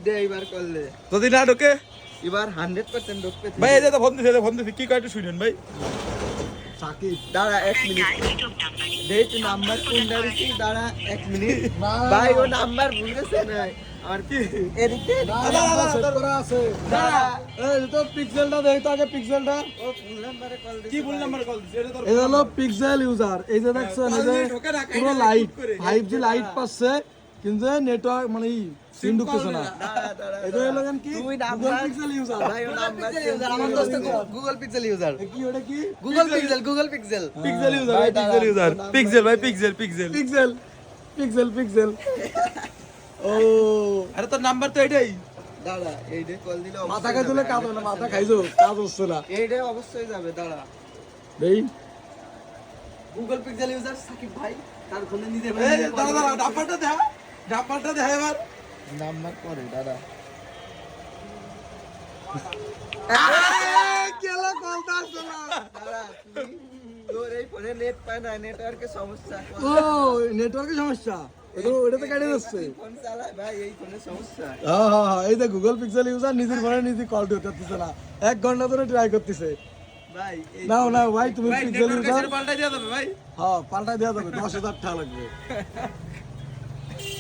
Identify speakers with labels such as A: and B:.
A: দে এবার করলে
B: যদি না ঢোকে
A: এবার 100% ঢুকবে
B: ভাই এই যে তো ফোন দিছে কি কয় একটু শুনেন ভাই
A: সাকিব দাঁড়া 1 মিনিট দেই তুই নাম্বার কোনটা দিছিস দাঁড়া 1 মিনিট ভাই ও নাম্বার ভুলেছে না আর কি এদিকে
C: সেট করা আছে
A: দাঁড়া
C: এই তো পিক্সেলটা দেই তো আগে পিক্সেলটা
A: ও ভুল নাম্বারে কল দিছে
B: কি ভুল নাম্বার কল দিছে এটা তো
C: এই হলো পিক্সেল ইউজার এই যে দেখছেন এই যে পুরো লাইট 5G লাইট পাচ্ছে কিন্তু নেটওয়ার্ক মানে সিম ঢুকতেছে না
A: দাঁড়া
C: এটা হলো কি
A: তুই
C: গুগল
A: নাম্বার
C: পিক্সেল ইউজার
A: ভাই ও নাম্বার ইউজার আমার দোস্ত গুগল পিক্সেল ইউজার
C: কি ওটা কি
A: গুগল পিক্সেল
B: পিক্সেল ইউজার ভাই পিক্সেল ইউজার পিক্সেল ভাই পিক্সেল
C: পিক্সেল পিক্সেল ও
B: আরে তোর নাম্বার তো এটাই
A: দাঁড়া এইটা কল দিলে
C: মাথা খাই তুলে কাজ হয় না মাথা খাইছো কাজ হচ্ছে না
A: এইটা অবশ্যই যাবে দাঁড়া
C: দেই
A: গুগল পিক্সেল ইউজার সাকিব ভাই তার ফোনে নিতে
B: এই দাঁড়া নাম্বারটা দেখা এবার
A: নাম্বার করে দাঁড়া
C: কেলা কলটা আসছে না
A: দাঁড়া তুই তোর এই ফোনে নেট পায় না নেটওয়ার্কের সমস্যা
C: ও নেটওয়ার্কের সমস্যা ওটা তো কেটে যাচ্ছে
A: ফোন চালায় ভাই এই ফোনে সমস্যা
C: হ্যাঁ এই যে গুগল পিক্সেল ইউজার নিজের ফোনে নিজে কল করতেছে না 1 ঘন্টা ধরে ট্রাই করতেছে
A: ভাই এই
C: না ভাই তুমি
B: ভাই
C: পিক্সেল
B: নেটওয়ার্ক
C: ইউজার
B: পাল্টাই দিয়ে দেবে ভাই
C: হ্যাঁ পাল্টা দেওয়া যাবে 10,000 টাকা লাগবে